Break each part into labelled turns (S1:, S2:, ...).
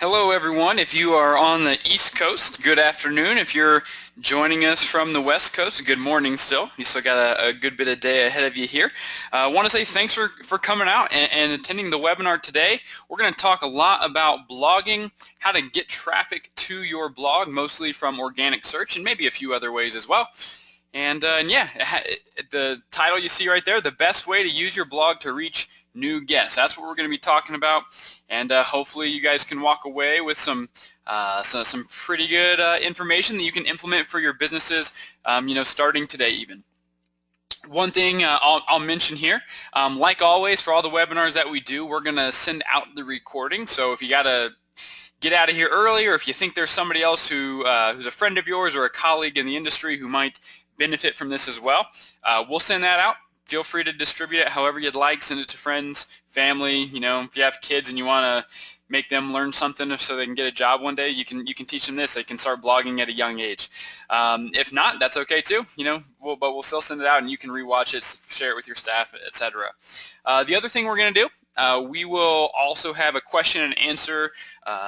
S1: Hello everyone. If you are on the East Coast, good afternoon. If you're joining us from the West Coast, good morning still. You still got a good bit of day ahead of you here. I want to say thanks for coming out and attending the webinar today. We're going to talk a lot about blogging, how to get traffic to your blog, mostly from organic search and maybe a few other ways as well. And yeah, the title you see right there, the best way to use your blog to reach new guests. That's what we're going to be talking about, and hopefully you guys can walk away with some pretty good information that you can implement for your businesses, starting today even. One thing I'll mention here, like always for all the webinars that we do, we're going to send out the recording. So if you got to get out of here early, or if you think there's somebody else who's a friend of yours or a colleague in the industry who might benefit from this as well, we'll send that out. Feel free to distribute it however you'd like. Send it to friends, family. If you have kids and you want to make them learn something so they can get a job one day, you can teach them this. They can start blogging at a young age. If not, that's okay too. But we'll still send it out, and you can rewatch it, share it with your staff, etc. The other thing we're going to do, we will also have a question and answer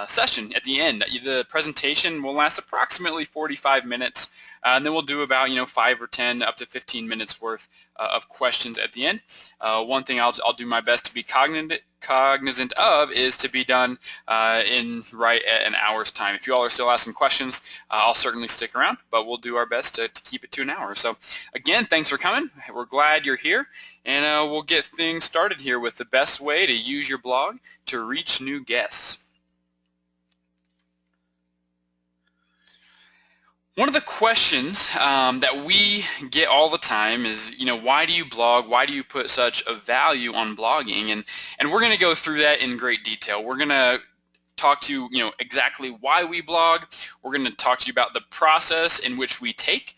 S1: session at the end. The presentation will last approximately 45 minutes. And then we'll do about 5 or 10 up to 15 minutes worth of questions at the end. One thing I'll do my best to be cognizant of is to be done in right at an hour's time. If you all are still asking questions, I'll certainly stick around, but we'll do our best to keep it to an hour. So again, thanks for coming. We're glad you're here, and we'll get things started here with the best way to use your blog to reach new guests. One of the questions that we get all the time is, why do you blog? Why do you put such a value on blogging? And we're going to go through that in great detail. We're going to talk to you exactly why we blog. We're going to talk to you about the process in which we take,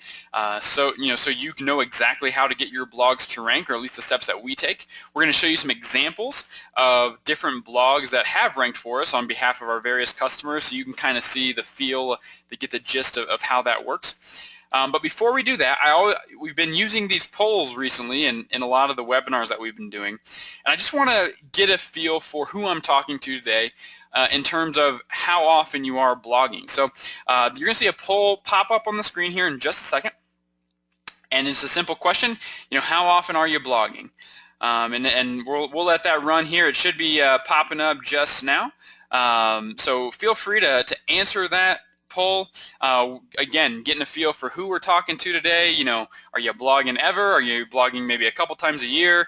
S1: so you can know exactly how to get your blogs to rank, or at least the steps that we take. We're going to show you some examples of different blogs that have ranked for us on behalf of our various customers, so you can kind of see the feel, to get the gist of how that works. But before we do that, we've been using these polls recently in a lot of the webinars that we've been doing, and I just want to get a feel for who I'm talking to today in terms of how often you are blogging. So you're going to see a poll pop up on the screen here in just a second, and it's a simple question, how often are you blogging? And we'll let that run here. It should be popping up just now. So feel free to answer that poll. Again, getting a feel for who we're talking to today. Are you blogging ever? Are you blogging maybe a couple times a year?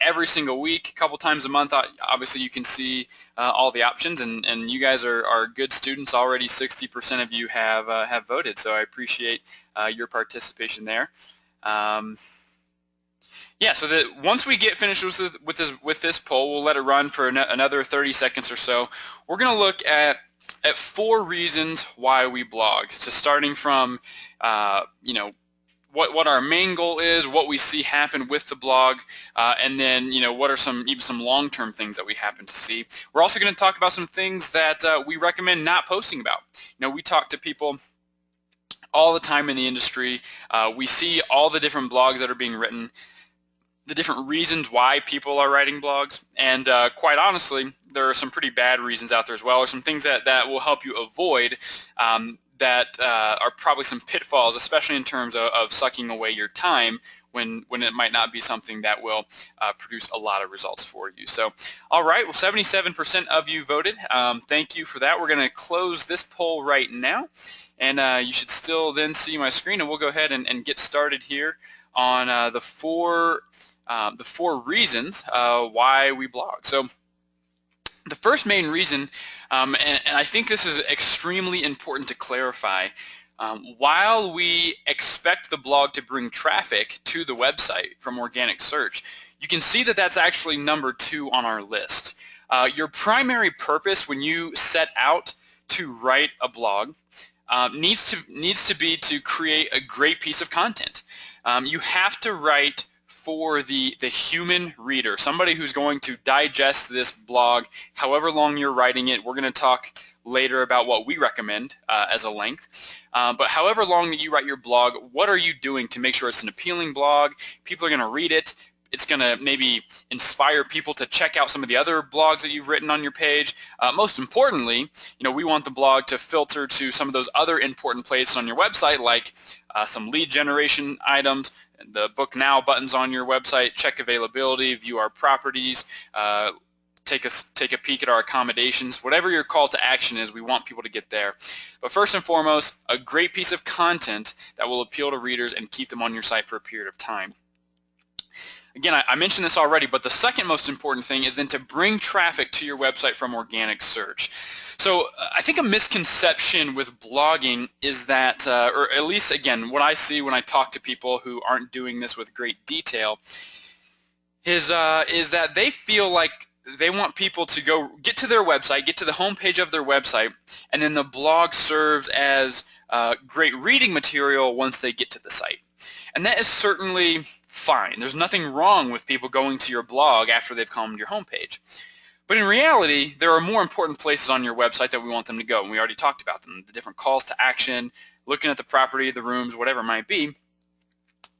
S1: Every single week, a couple times a month? Obviously you can see all the options, and you guys are good students already. 60% of you have voted, so I appreciate your participation there. Yeah, so that once we get finished with this poll, we'll let it run for another 30 seconds or so. We're going to look at 4 reasons why we blog. So starting from what our main goal is, what we see happen with the blog, and then what are some long-term things that we happen to see. We're also going to talk about some things that we recommend not posting about. We talk to people all the time in the industry. We see all the different blogs that are being written, the different reasons why people are writing blogs, and quite honestly, there are some pretty bad reasons out there as well, or some things that will help you avoid that are probably some pitfalls, especially in terms of sucking away your time when it might not be something that will produce a lot of results for you. So, all right, well, 77% of you voted. Thank you for that. We're going to close this poll right now, and you should still then see my screen, and we'll go ahead and get started here on the four reasons why we blog. So the first main reason, and I think this is extremely important to clarify, while we expect the blog to bring traffic to the website from organic search, you can see that that's actually number 2 on our list. Your primary purpose when you set out to write a blog needs to be to create a great piece of content. You have to write for the human reader, somebody who's going to digest this blog however long you're writing it. We're going to talk later about what we recommend as a length. But however long that you write your blog, what are you doing to make sure it's an appealing blog? People are going to read it. it's going to maybe inspire people to check out some of the other blogs that you've written on your page. Most importantly, we want the blog to filter to some of those other important places on your website, like some lead generation items, the book now buttons on your website, check availability, view our properties, take a peek at our accommodations. Whatever your call to action is, we want people to get there. But first and foremost, a great piece of content that will appeal to readers and keep them on your site for a period of time. Again, I mentioned this already, but the second most important thing is then to bring traffic to your website from organic search. So I think a misconception with blogging is that, or at least again, what I see when I talk to people who aren't doing this with great detail, is that they feel like they want people to go get to their website, get to the homepage of their website, and then the blog serves as great reading material once they get to the site. And that is certainly fine. There's nothing wrong with people going to your blog after they've come to your homepage. But in reality, there are more important places on your website that we want them to go, and we already talked about them, the different calls to action, looking at the property, the rooms, whatever it might be.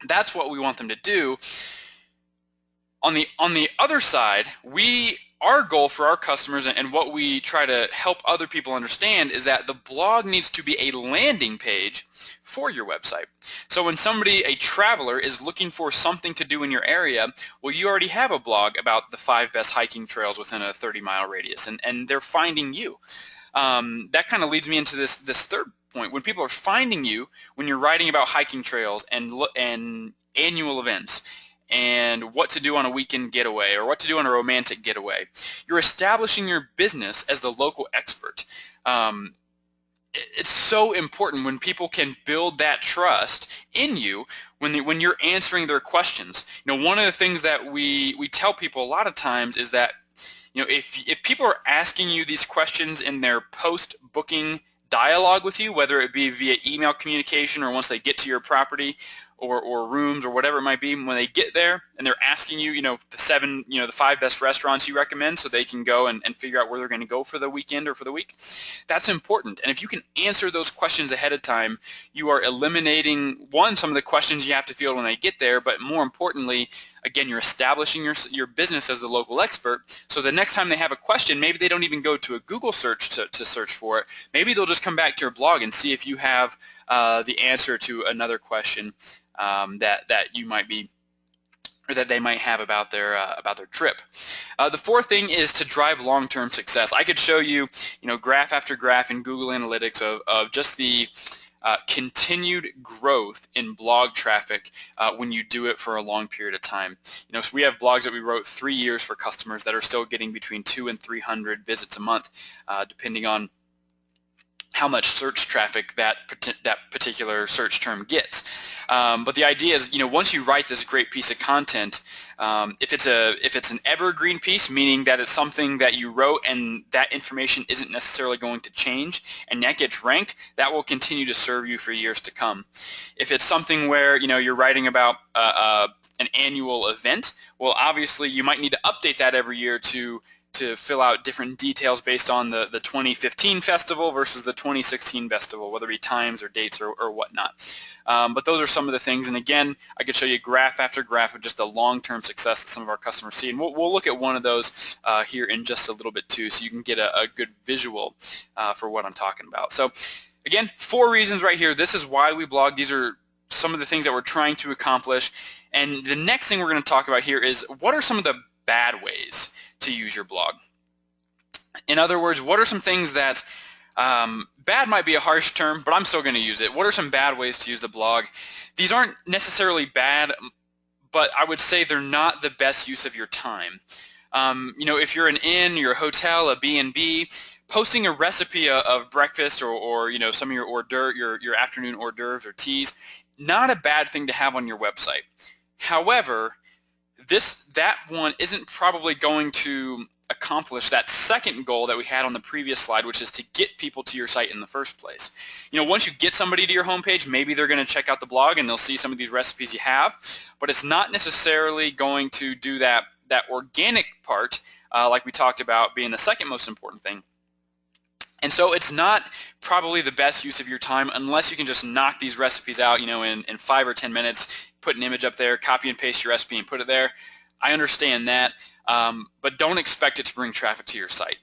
S1: That's what we want them to do. On the other side, our goal for our customers and what we try to help other people understand is that the blog needs to be a landing page for your website. So when a traveler is looking for something to do in your area, well, you already have a blog about the 5 best hiking trails within a 30-mile radius, and they're finding you. That kind of leads me into this third point. When people are finding you, when you're writing about hiking trails and annual events, and what to do on a weekend getaway or what to do on a romantic getaway, you're establishing your business as the local expert. It's so important when people can build that trust in you when you're answering their questions. One of the things that we tell people a lot of times is that if people are asking you these questions in their post-booking dialogue with you, whether it be via email communication or once they get to your property or rooms or whatever it might be, when they get there and they're asking you, the 5 best restaurants you recommend so they can go and figure out where they're going to go for the weekend or for the week, that's important. And if you can answer those questions ahead of time, you are eliminating, one, some of the questions you have to field when they get there, but more importantly, again, you're establishing your business as the local expert, so the next time they have a question, maybe they don't even go to a Google search to search for it. Maybe they'll just come back to your blog and see if you have the answer to another question that you might be, or that they might have about their trip. The fourth thing is to drive long-term success. I could show you, graph after graph in Google Analytics of just the continued growth in blog traffic when you do it for a long period of time. So we have blogs that we wrote 3 years for customers that are still getting between 200 and 300 visits a month, depending on how much search traffic that particular search term gets. But the idea is, once you write this great piece of content, if it's an evergreen piece, meaning that it's something that you wrote and that information isn't necessarily going to change, and that gets ranked, that will continue to serve you for years to come. If it's something where you're writing about an annual event, well, obviously you might need to update that every year to fill out different details based on the 2015 festival versus the 2016 festival, whether it be times or dates or whatnot. But those are some of the things, and again, I could show you graph after graph of just the long-term success that some of our customers see, and we'll look at one of those here in just a little bit too, so you can get a good visual for what I'm talking about. So again, 4 reasons right here. This is why we blog. These are some of the things that we're trying to accomplish, and the next thing we're going to talk about here is what are some of the bad ways to use your blog. In other words, what are some things that, bad might be a harsh term, but I'm still going to use it. What are some bad ways to use the blog? These aren't necessarily bad, but I would say they're not the best use of your time. If you're an inn, you're a hotel, a B&B, posting a recipe of breakfast or some of your afternoon hors d'oeuvres or teas, not a bad thing to have on your website. However, that one isn't probably going to accomplish that second goal that we had on the previous slide, which is to get people to your site in the first place. Once you get somebody to your homepage, maybe they're going to check out the blog and they'll see some of these recipes you have, but it's not necessarily going to do that organic part, like we talked about being the second most important thing. And so it's not probably the best use of your time unless you can just knock these recipes out, in 5 or 10 minutes, put an image up there, copy and paste your recipe and put it there. I understand that, but don't expect it to bring traffic to your site.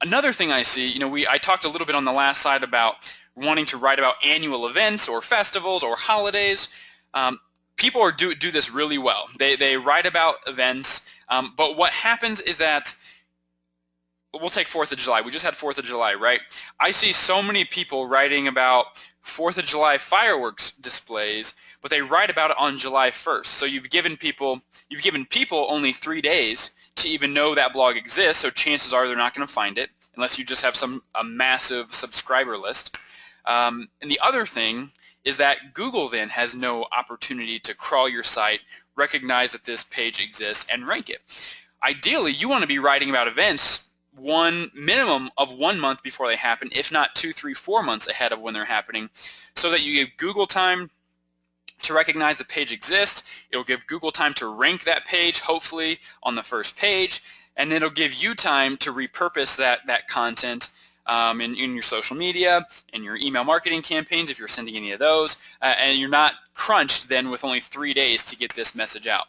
S1: Another thing I see, I talked a little bit on the last slide about wanting to write about annual events or festivals or holidays. People do this really well. They write about events, but what happens is that, we'll take 4th of July. We just had 4th of July, right? I see so many people writing about 4th of July fireworks displays, but they write about it on July 1st. So you've given people only 3 days to even know that blog exists, so chances are they're not going to find it unless you just have a massive subscriber list. And the other thing is that Google then has no opportunity to crawl your site, recognize that this page exists, and rank it. Ideally, you want to be writing about events minimum of 1 month before they happen, if not 2, 3, 4 months ahead of when they're happening, so that you give Google time to recognize the page exists. It'll give Google time to rank that page, hopefully on the first page, and it'll give you time to repurpose that content in your social media, in your email marketing campaigns if you're sending any of those, and you're not crunched then with only 3 days to get this message out.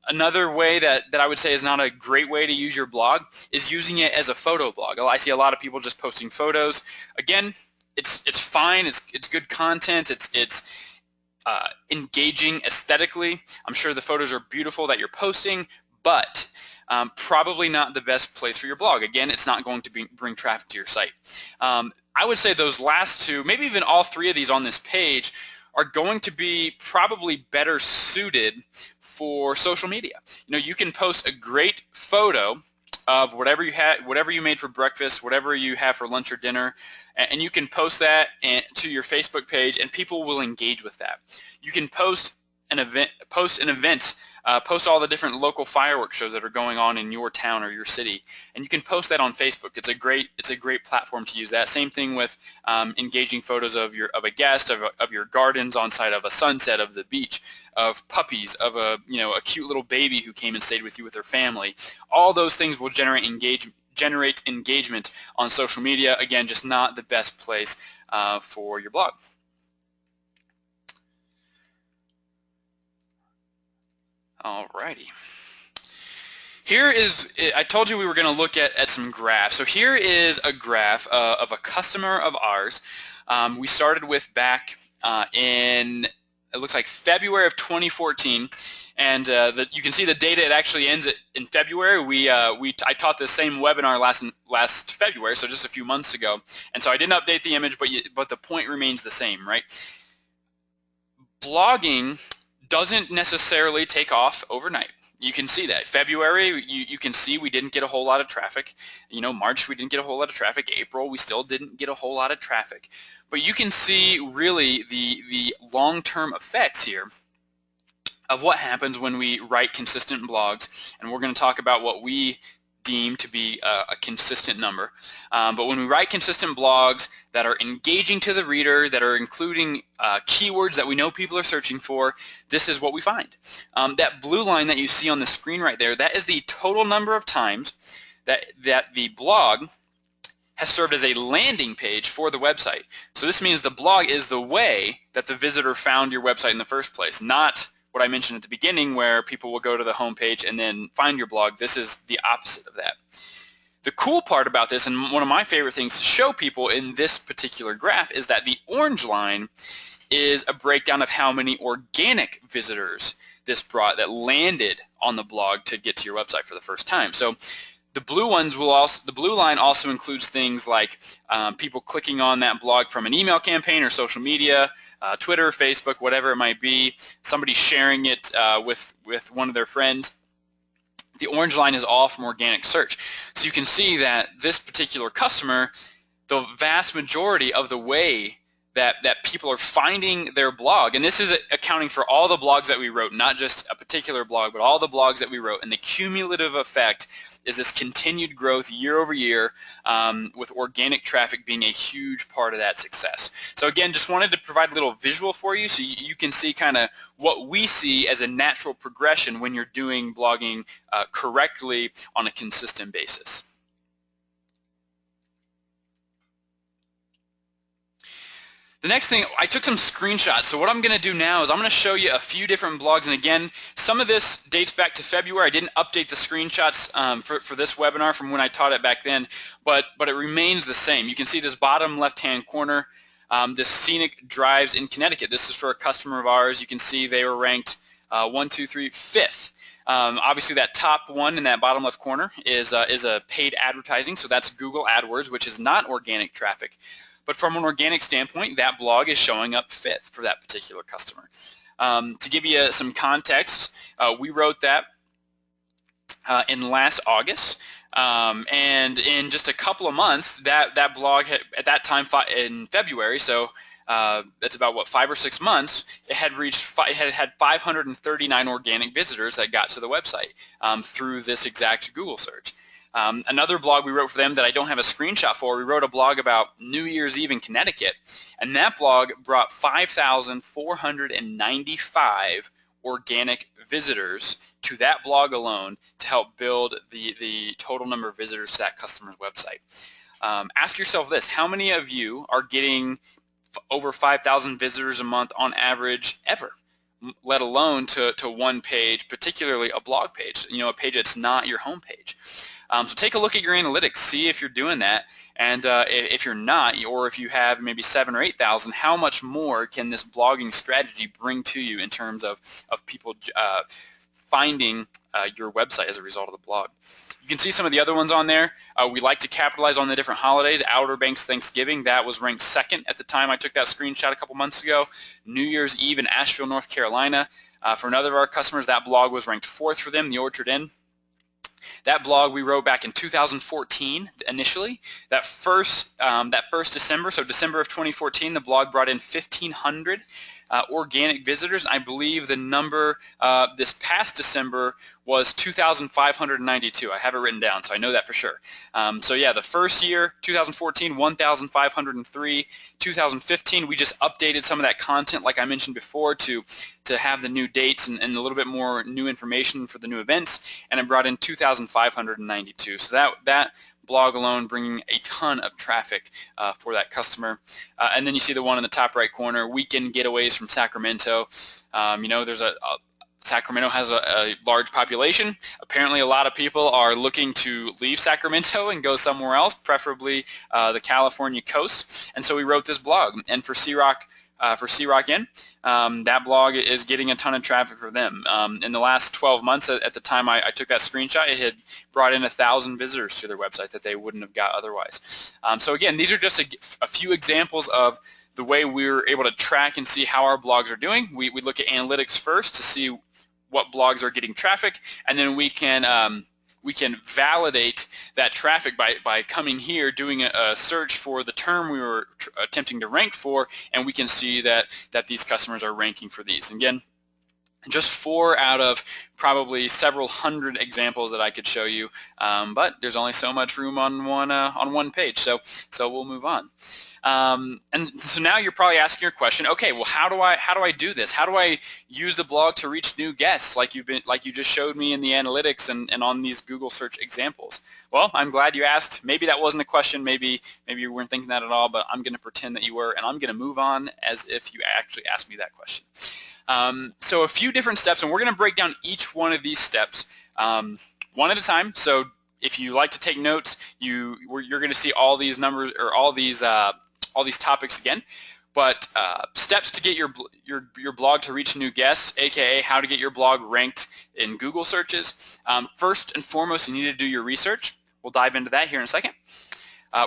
S1: Another way that I would say is not a great way to use your blog is using it as a photo blog. I see a lot of people just posting photos. Again, it's fine. It's good content. It's engaging aesthetically. I'm sure the photos are beautiful that you're posting, but probably not the best place for your blog. Again, it's not going to bring traffic to your site. I would say those last two, maybe even all 3 of these on this page, are going to be probably better suited for social media. You can post a great photo of whatever you made for breakfast, whatever you have for lunch or dinner, and you can post that to your Facebook page, and people will engage with that. You can post an event, post all the different local fireworks shows that are going on in your town or your city, and you can post that on Facebook. It's a great platform to use that. Same thing with engaging photos of a guest, of your gardens on site, of a sunset, of the beach, of puppies, of a cute little baby who came and stayed with you with their family. All those things will generate engagement on social media. Again, just not the best place for your blog. Alrighty. Here is, I told you we were going to look at some graphs. So here is a graph of a customer of ours. We started with back in, it looks like February of 2014, and you can see the data. It actually ends in February. I taught this same webinar last February, so just a few months ago, and so I didn't update the image, but the point remains the same, right? Blogging doesn't necessarily take off overnight. You can see that. February, you can see we didn't get a whole lot of traffic. March, we didn't get a whole lot of traffic. April, we still didn't get a whole lot of traffic. But you can see really the long-term effects here of what happens when we write consistent blogs, and we're going to talk about what we deem to be a consistent number. But when we write consistent blogs that are engaging to the reader, that are including keywords that we know people are searching for, this is what we find. That blue line that you see on the screen right there, that is the total number of times that the blog has served as a landing page for the website. So this means the blog is the way that the visitor found your website in the first place, not what I mentioned at the beginning where people will go to the homepage and then find your blog. This is the opposite of that. The cool part about this, and one of my favorite things to show people in this particular graph, is that the orange line is a breakdown of how many organic visitors this brought that landed on the blog to get to your website for the first time. So the blue line also includes things like people clicking on that blog from an email campaign or social media, Twitter, Facebook, whatever it might be, somebody sharing it with one of their friends. The orange line is all from organic search. So you can see that this particular customer, the vast majority of the way that people are finding their blog, and this is accounting for all the blogs that we wrote, not just a particular blog, but all the blogs that we wrote, and the cumulative effect is this continued growth year over year, with organic traffic being a huge part of that success. So again, just wanted to provide a little visual for you so you can see kind of what we see as a natural progression when you're doing blogging correctly on a consistent basis. The next thing, I took some screenshots. So what I'm going to do now is I'm going to show you a few different blogs. And again, some of this dates back to February. I didn't update the screenshots for this webinar from when I taught it back then, but it remains the same. You can see this bottom left-hand corner, this scenic drives in Connecticut. This is for a customer of ours. You can see they were ranked 1, 2, 3, 5th. Obviously, that top one in that bottom left corner is a paid advertising. So that's Google AdWords, which is not organic traffic. But from an organic standpoint, that blog is showing up 5th for that particular customer. To give you some context, we wrote that in last August, and in just a couple of months, that blog had, at that time in February, so that's about what, 5 or 6 months, it had had 539 organic visitors that got to the website through this exact Google search. Another blog we wrote for them that I don't have a screenshot for, we wrote a blog about New Year's Eve in Connecticut, and that blog brought 5,495 organic visitors to that blog alone to help build the total number of visitors to that customer's website. Ask yourself this: how many of you are getting over 5,000 visitors a month on average ever, let alone to one page, particularly a blog page, a page that's not your home page? So take a look at your analytics, see if you're doing that, and if you're not, or if you have maybe 7,000 or 8,000, how much more can this blogging strategy bring to you in terms of people finding your website as a result of the blog? You can see some of the other ones on there. We like to capitalize on the different holidays. Outer Banks Thanksgiving, that was ranked 2nd at the time I took that screenshot a couple months ago. New Year's Eve in Asheville, North Carolina. For another of our customers, that blog was ranked 4th for them, the Orchard Inn. That blog we wrote back in 2014 initially. That first December, so December of 2014, the blog brought in 1,500 organic visitors. I believe the number this past December was 2,592. I have it written down, so I know that for sure. So yeah, the first year, 2014, 1,503. 2015, we just updated some of that content, like I mentioned before, to have the new dates and a little bit more new information for the new events, and it brought in 2,592. So that blog alone bringing a ton of traffic for that customer. And then you see the one in the top right corner, weekend getaways from Sacramento. There's Sacramento has a large population. Apparently a lot of people are looking to leave Sacramento and go somewhere else, preferably the California coast. And so we wrote this blog. And for C-Rock Inn, that blog is getting a ton of traffic for them. In the last 12 months, at the time I took that screenshot, it had brought in 1,000 visitors to their website that they wouldn't have got otherwise. So again, these are just a few examples of the way we're able to track and see how our blogs are doing. We look at analytics first to see what blogs are getting traffic, and then we can validate that traffic by coming here, doing a search for the term we were attempting to rank for, and we can see that these customers are ranking for these. Again, just 4 out of probably several hundred examples that I could show you, but there's only so much room on one page, so we'll move on. And so now you're probably asking your question, okay, well, how do I do this? How do I use the blog to reach new guests like you just showed me in the analytics and on these Google search examples? Well, I'm glad you asked. Maybe that wasn't a question, maybe you weren't thinking that at all, but I'm going to pretend that you were, and I'm going to move on as if you actually asked me that question. So a few different steps, and we're going to break down each one of these steps one at a time. So if you like to take notes, you're going to see all these numbers or all these topics again. But steps to get your blog to reach new guests, aka how to get your blog ranked in Google searches. First and foremost, you need to do your research. We'll dive into that here in a second.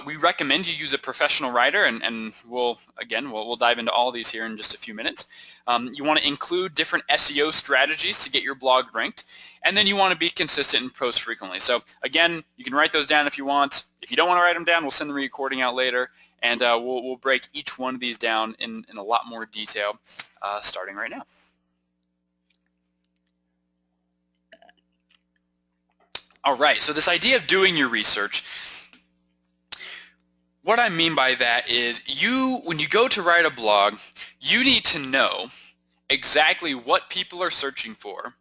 S1: We recommend you use a professional writer, and we'll dive into all these here in just a few minutes. You want to include different SEO strategies to get your blog ranked, and then you want to be consistent and post frequently. So again, you can write those down if you want. If you don't want to write them down, we'll send the recording out later, and we'll break each one of these down in a lot more detail starting right now. All right, so this idea of doing your research, what I mean by that is when you go to write a blog, you need to know exactly what people are searching for,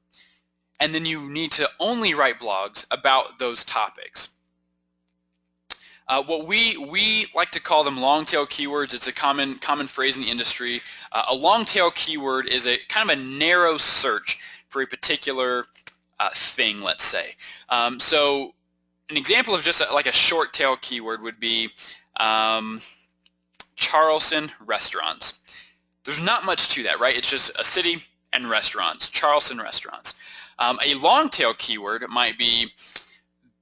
S1: and then you need to only write blogs about those topics. What we like to call them long tail keywords. It's a common phrase in the industry. A long tail keyword is a kind of a narrow search for a particular thing, let's say. So an example of just like a short tail keyword would be Charleston restaurants. There's not much to that, right? It's just a city and restaurants, Charleston restaurants. A long tail keyword might be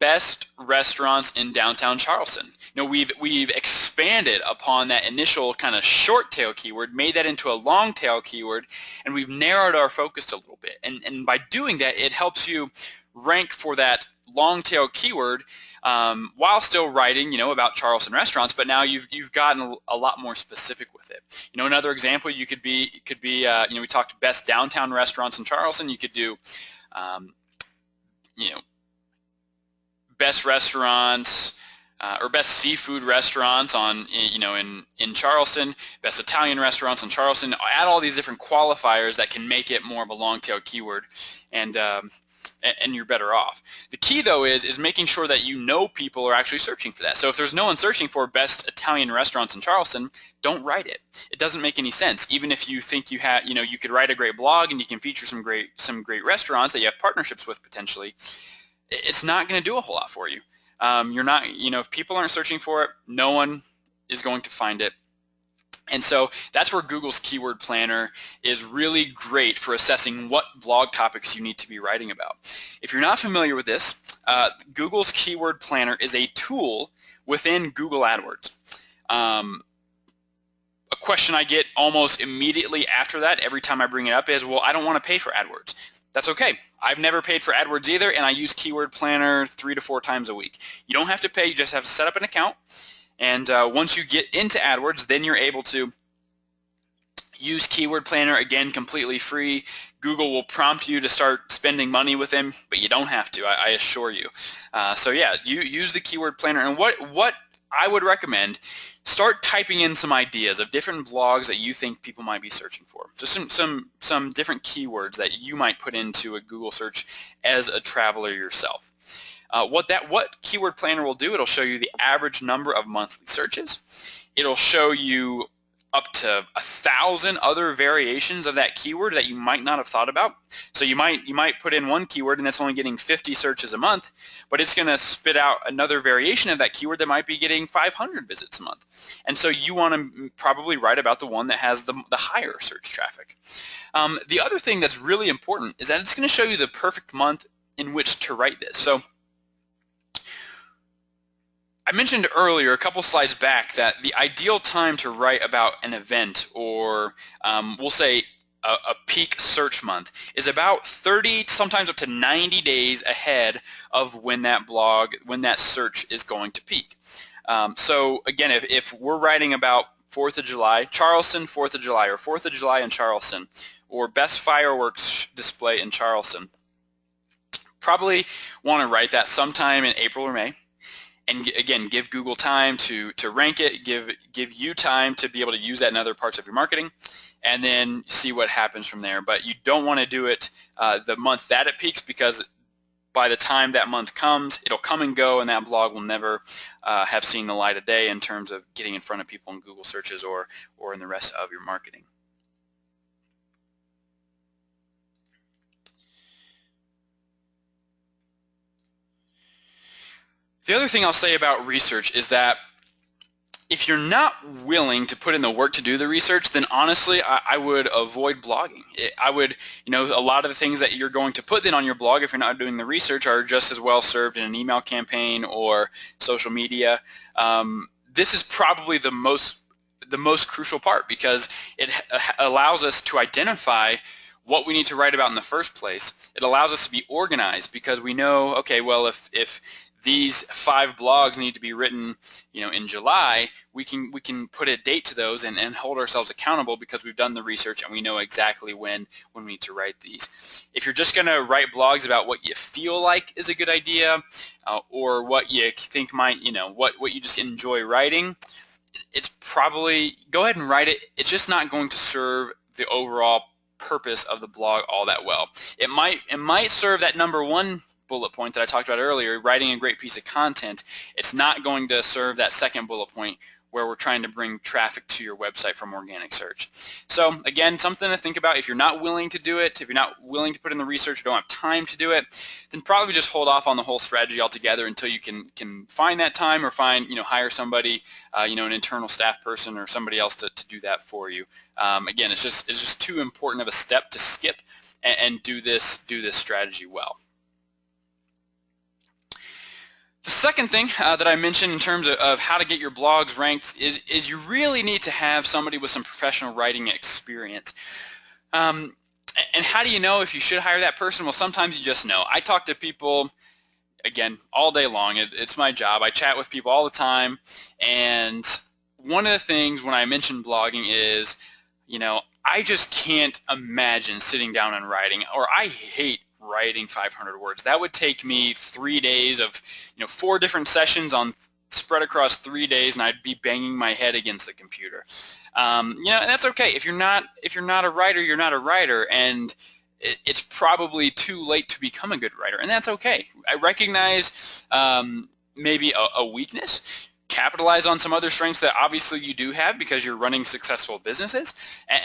S1: best restaurants in downtown Charleston. You know, we've expanded upon that initial kind of short tail keyword, made that into a long tail keyword, and we've narrowed our focus a little bit. And by doing that, it helps you rank for that long tail keyword while still writing, you know, about Charleston restaurants, but now you've gotten a lot more specific with it. You know, another example you could be you know, we talked best downtown restaurants in Charleston. You could do you know, best restaurants or best seafood restaurants on, you know, in Charleston, best Italian restaurants in Charleston. Add all these different qualifiers that can make it more of a long tail keyword, and you're better off. The key though is making sure that you know people are actually searching for that. So if there's no one searching for best Italian restaurants in Charleston, don't write it. It doesn't make any sense. Even if you think you have, you know, you could write a great blog and you can feature some great restaurants that you have partnerships with potentially, it's not going to do a whole lot for you. You're not, you know, if people aren't searching for it, no one is going to find it. And so that's where Google's Keyword Planner is really great for assessing what blog topics you need to be writing about. If you're not familiar with this, Google's Keyword Planner is a tool within Google AdWords. A question I get almost immediately after that, every time I bring it up, is, well, I don't want to pay for AdWords. That's okay. I've never paid for AdWords either, and I use Keyword Planner 3 to 4 times a week. You don't have to pay, you just have to set up an account. And once you get into AdWords, then you're able to use Keyword Planner, again, completely free. Google will prompt you to start spending money with them, but you don't have to, I assure you. So yeah, you use the Keyword Planner. And what I would recommend, start typing in some ideas of different blogs that you think people might be searching for. So some different keywords that you might put into a Google search as a traveler yourself. What Keyword Planner will do, it'll show you the average number of monthly searches. It'll show you up to 1,000 other variations of that keyword that you might not have thought about. So you might put in one keyword and it's only getting 50 searches a month, but it's going to spit out another variation of that keyword that might be getting 500 visits a month. And so you want to probably write about the one that has the higher search traffic. The other thing that's really important is that it's going to show you the perfect month in which to write this. So I mentioned earlier, a couple slides back, that the ideal time to write about an event, or we'll say a peak search month, is about 30, sometimes up to 90 days ahead of when that search is going to peak. So again, if we're writing about 4th of July, Charleston 4th of July, or 4th of July in Charleston, or best fireworks display in Charleston, probably want to write that sometime in April or May. And again, give Google time to rank it, give you time to be able to use that in other parts of your marketing, and then see what happens from there. But you don't want to do it the month that it peaks, because by the time that month comes, it'll come and go, and that blog will never have seen the light of day in terms of getting in front of people in Google searches or in the rest of your marketing. The other thing I'll say about research is that if you're not willing to put in the work to do the research, then honestly, I would avoid blogging. I would, you know, a lot of the things that you're going to put in on your blog, if you're not doing the research, are just as well served in an email campaign or social media. This is probably the most crucial part, because it allows us to identify what we need to write about in the first place. It allows us to be organized, because we know, okay, well, if these 5 blogs need to be written, you know, in July, we can put a date to those and hold ourselves accountable, because we've done the research and we know exactly when we need to write these. If you're just going to write blogs about what you feel like is a good idea, or what you think might, you know, what you just enjoy writing, it's probably, go ahead and write it. It's just not going to serve the overall purpose of the blog all that well. It might serve that number 1 bullet point that I talked about earlier, writing a great piece of content, it's not going to serve that second bullet point where we're trying to bring traffic to your website from organic search. So again, something to think about. If you're not willing to do it, if you're not willing to put in the research, you don't have time to do it, then probably just hold off on the whole strategy altogether until you can find that time, or find, hire somebody, an internal staff person or somebody else to do that for you. Again, it's just too important of a step to skip and do this strategy well. The second thing that I mentioned in terms of how to get your blogs ranked is you really need to have somebody with some professional writing experience. And how do you know if you should hire that person? Well, sometimes you just know. I talk to people, again, all day long. It's my job. I chat with people all the time. And one of the things when I mention blogging is, I just can't imagine sitting down and writing, or I hate writing 500 words. That would take me 3 days of 4 different sessions spread across 3 days, and I'd be banging my head against the computer. And that's okay. If you're not a writer, you're not a writer, and it's probably too late to become a good writer, and that's okay. I recognize maybe a weakness. Capitalize on some other strengths that obviously you do have because you're running successful businesses,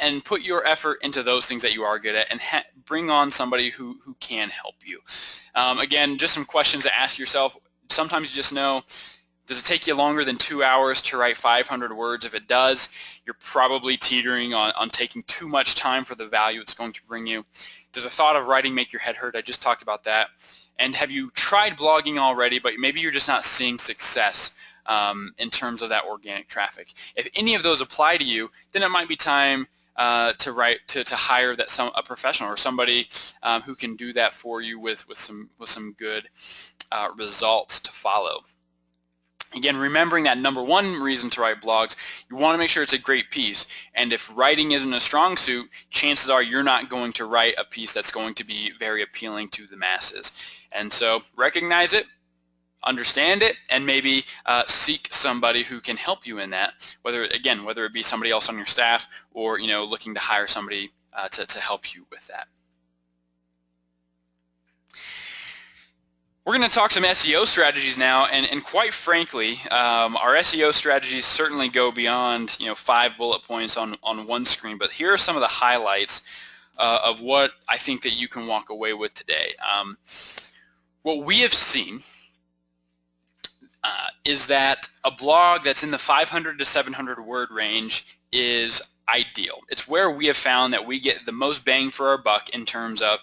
S1: and put your effort into those things that you are good at, and bring on somebody who can help you. Again, just some questions to ask yourself. Sometimes you just know, does it take you longer than 2 hours to write 500 words? If it does, you're probably teetering on taking too much time for the value it's going to bring you. Does the thought of writing make your head hurt? I just talked about that. And have you tried blogging already, but maybe you're just not seeing success in terms of that organic traffic? If any of those apply to you, then it might be time to hire a professional, or somebody who can do that for you with some good results to follow. Again, remembering that number one reason to write blogs, you want to make sure it's a great piece. And if writing isn't a strong suit, chances are you're not going to write a piece that's going to be very appealing to the masses. And so recognize it, understand it, and maybe seek somebody who can help you in that, whether it be somebody else on your staff, or looking to hire somebody to help you with that. We're going to talk some SEO strategies now, and quite frankly, our SEO strategies certainly go beyond 5 bullet points on one screen, but here are some of the highlights of what I think that you can walk away with today. What we have seen is that a blog that's in the 500 to 700 word range is ideal. It's where we have found that we get the most bang for our buck in terms of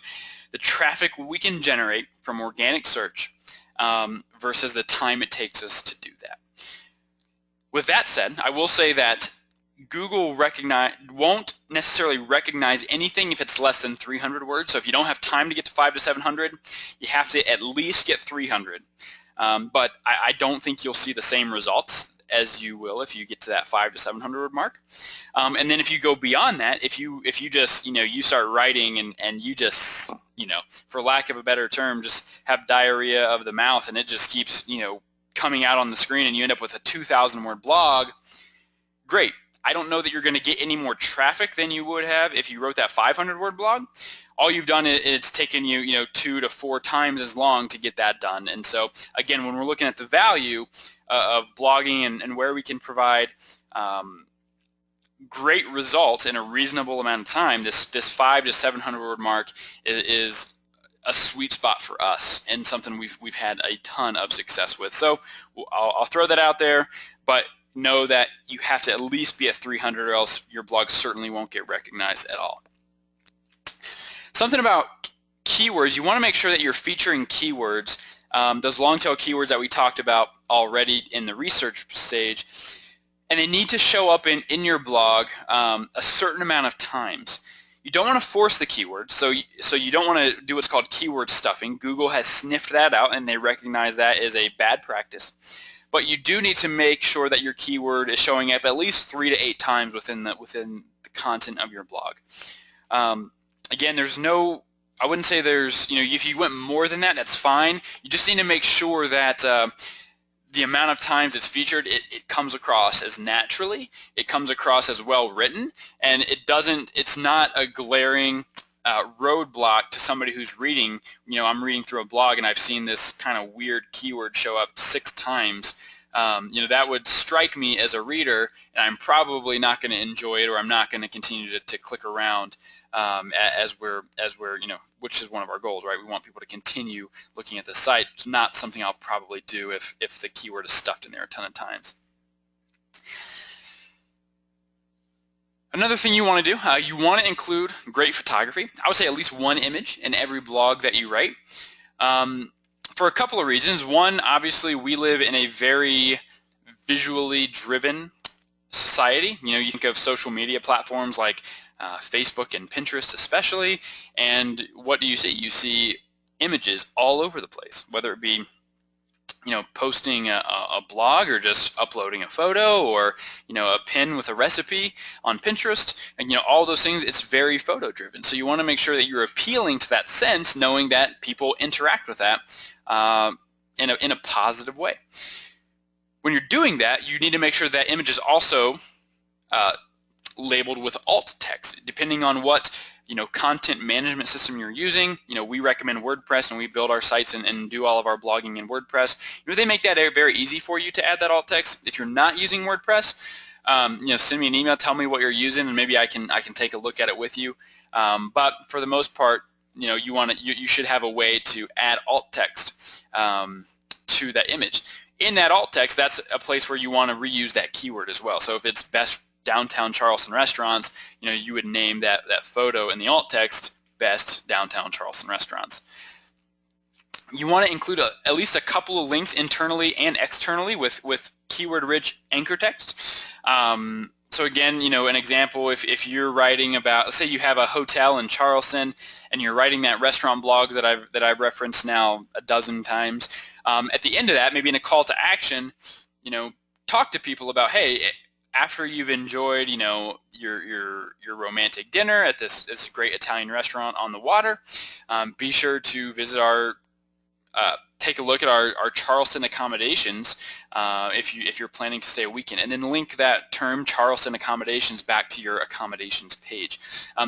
S1: the traffic we can generate from organic search versus the time it takes us to do that. With that said, I will say that Google won't necessarily recognize anything if it's less than 300 words. So if you don't have time to get to 500 to 700, you have to at least get 300. But I don't think you'll see the same results as you will if you get to that 500 to 700 word mark. And then if you go beyond that, if you just you start writing and you just for lack of a better term, just have diarrhea of the mouth, and it just keeps coming out on the screen, and you end up with a 2,000 word blog, great. I don't know that you're going to get any more traffic than you would have if you wrote that 500 word blog. All you've done is it's taken you 2 to 4 times as long to get that done. And so again, when we're looking at the value of blogging and where we can provide great results in a reasonable amount of time, this 500 to 700 word mark is a sweet spot for us, and something we've had a ton of success with. So I'll throw that out there, but know that you have to at least be at 300, or else your blog certainly won't get recognized at all. Something about keywords, you want to make sure that you're featuring keywords, those long tail keywords that we talked about already in the research stage, and they need to show up in your blog a certain amount of times. You don't want to force the keywords, so you don't want to do what's called keyword stuffing. Google has sniffed that out, and they recognize that is a bad practice. But you do need to make sure that your keyword is showing up at least 3 to 8 times within the content of your blog. Again, I wouldn't say there's, if you went more than that, that's fine. You just need to make sure that the amount of times it's featured, it comes across as naturally, it comes across as well written, and it's not a glaring roadblock to somebody who's reading. I'm reading through a blog and I've seen this kind of weird keyword show up 6 times. That would strike me as a reader, and I'm probably not going to enjoy it, or I'm not going to continue to click around as we're which is one of our goals, right? We want people to continue looking at the site. It's not something I'll probably do if the keyword is stuffed in there a ton of times. Another thing you want to do, you want to include great photography. I would say at least one image in every blog that you write. For a couple of reasons. One, obviously, we live in a very visually driven society. You think of social media platforms like Facebook and Pinterest especially, and what do you see? You see images all over the place, whether it be posting a blog, or just uploading a photo, or a pin with a recipe on Pinterest, and all those things. It's very photo driven, so you want to make sure that you're appealing to that sense, knowing that people interact with that in a positive way. When you're doing that, you need to make sure that image is also labeled with alt text, depending on what content management system you're using. We recommend WordPress, and we build our sites and do all of our blogging in WordPress. They make that very easy for you to add that alt text. If you're not using WordPress, send me an email, tell me what you're using, and maybe I can take a look at it with you. But for the most part, you should have a way to add alt text to that image. In that alt text, that's a place where you want to reuse that keyword as well. So if it's best downtown Charleston restaurants, you would name that photo in the alt text best downtown Charleston restaurants. You want to include at least a couple of links internally and externally with keyword-rich anchor text. So again, an example, if you're writing about, let's say you have a hotel in Charleston and you're writing that restaurant blog that I've referenced now a dozen times, at the end of that, maybe in a call to action, talk to people about, hey, after you've enjoyed, your romantic dinner at this great Italian restaurant on the water, be sure to visit take a look at our Charleston accommodations if you're planning to stay a weekend, and then link that term Charleston accommodations back to your accommodations page.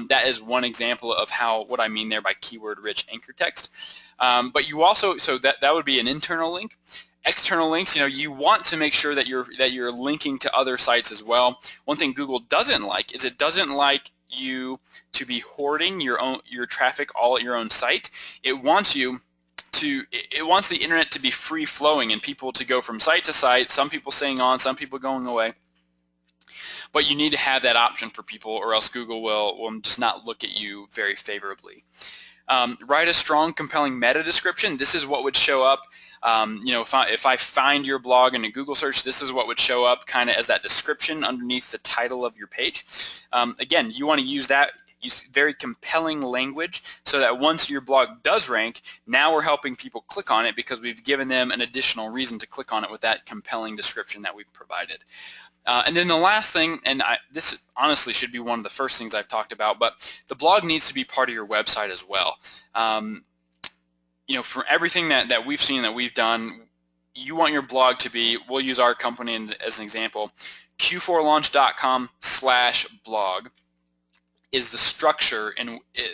S1: That is one example of what I mean there by keyword-rich anchor text. But you also, so that would be an internal link. External links, you want to make sure that you're linking to other sites as well. One thing Google doesn't like is it doesn't like you to be hoarding your traffic all at your own site. It wants the internet to be free flowing and people to go from site to site, some people staying on, some people going away. But you need to have that option for people, or else Google will just not look at you very favorably. Write a strong, compelling meta description. This is what would show up. If I find your blog in a Google search, this is what would show up kind of as that description underneath the title of your page. Again, you want to use very compelling language so that once your blog does rank, now we're helping people click on it because we've given them an additional reason to click on it with that compelling description that we've provided. And then the last thing, and this honestly should be one of the first things I've talked about, but the blog needs to be part of your website as well. For everything that we've seen, that we've done, you want your blog to be, we'll use our company as an example, Q4Launch.com/blog is the structure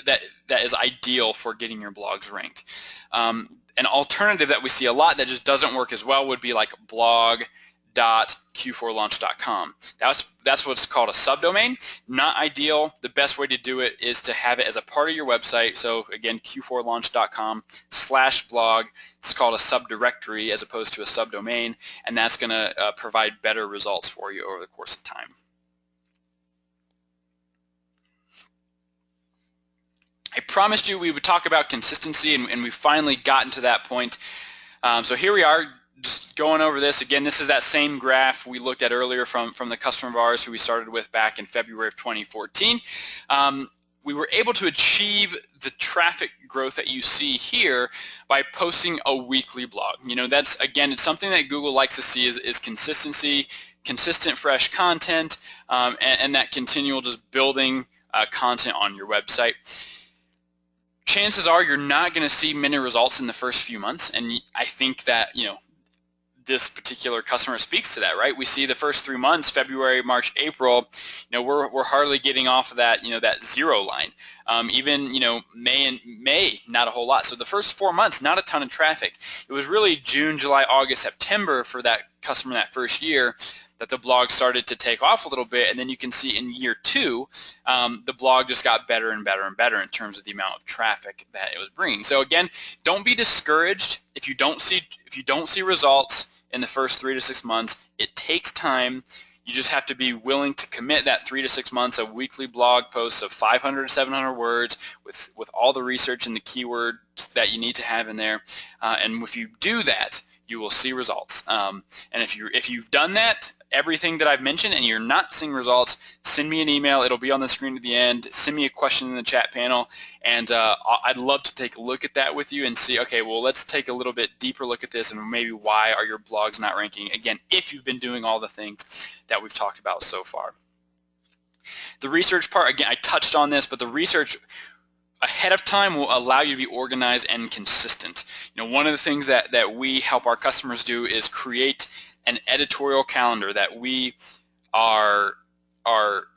S1: that is ideal for getting your blogs ranked. An alternative that we see a lot that just doesn't work as well would be like blog.q4launch.com. That's what's called a subdomain. Not ideal. The best way to do it is to have it as a part of your website. So again, q4launch.com/blog. It's called a subdirectory as opposed to a subdomain, and that's going to provide better results for you over the course of time. I promised you we would talk about consistency, and we've finally gotten to that point. So here we are, just going over this. Again, this is that same graph we looked at earlier from the customer of ours who we started with back in February of 2014. We were able to achieve the traffic growth that you see here by posting a weekly blog. That's, again, it's something that Google likes to see is consistency, consistent, fresh content, and that continual just building content on your website. Chances are you're not going to see many results in the first few months, and I think that this particular customer speaks to that, right? We see the first 3 months, February, March, April, we're hardly getting off of that, that zero line. Even, May, not a whole lot. So the first 4 months, not a ton of traffic. It was really June, July, August, September for that customer that first year that the blog started to take off a little bit, and then you can see in year 2, the blog just got better and better and better in terms of the amount of traffic that it was bringing. So again, don't be discouraged if you don't see results in the first 3 to 6 months. It takes time. You just have to be willing to commit that 3 to 6 months of weekly blog posts of 500 to 700 words with all the research and the keywords that you need to have in there. And if you do that, you will see results. And if you've done that, everything that I've mentioned, and you're not seeing results, send me an email. It'll be on the screen at the end. Send me a question in the chat panel, and I'd love to take a look at that with you and see, okay, well, let's take a little bit deeper look at this, and maybe why are your blogs not ranking, again, if you've been doing all the things that we've talked about so far. The research part, again, I touched on this, but the research ahead of time will allow you to be organized and consistent. One of the things that we help our customers do is create an editorial calendar that we are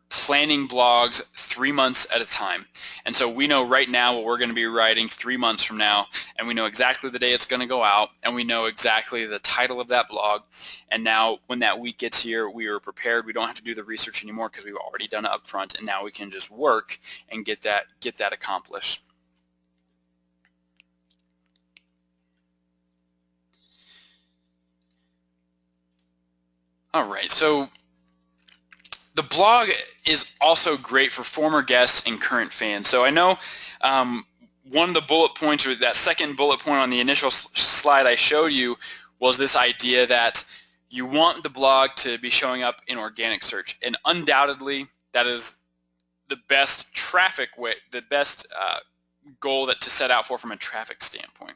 S1: planning blogs 3 months at a time. And so we know right now what we're going to be writing 3 months from now, and we know exactly the day it's going to go out, and we know exactly the title of that blog. And now when that week gets here, we are prepared. We don't have to do the research anymore because we've already done it up front, and now we can just work and get that accomplished. All right, so the blog is also great for former guests and current fans. So I know one of the bullet points, or that second bullet point on the initial slide I showed you, was this idea that you want the blog to be showing up in organic search. And undoubtedly, that is the best traffic way, the best goal to set out for from a traffic standpoint.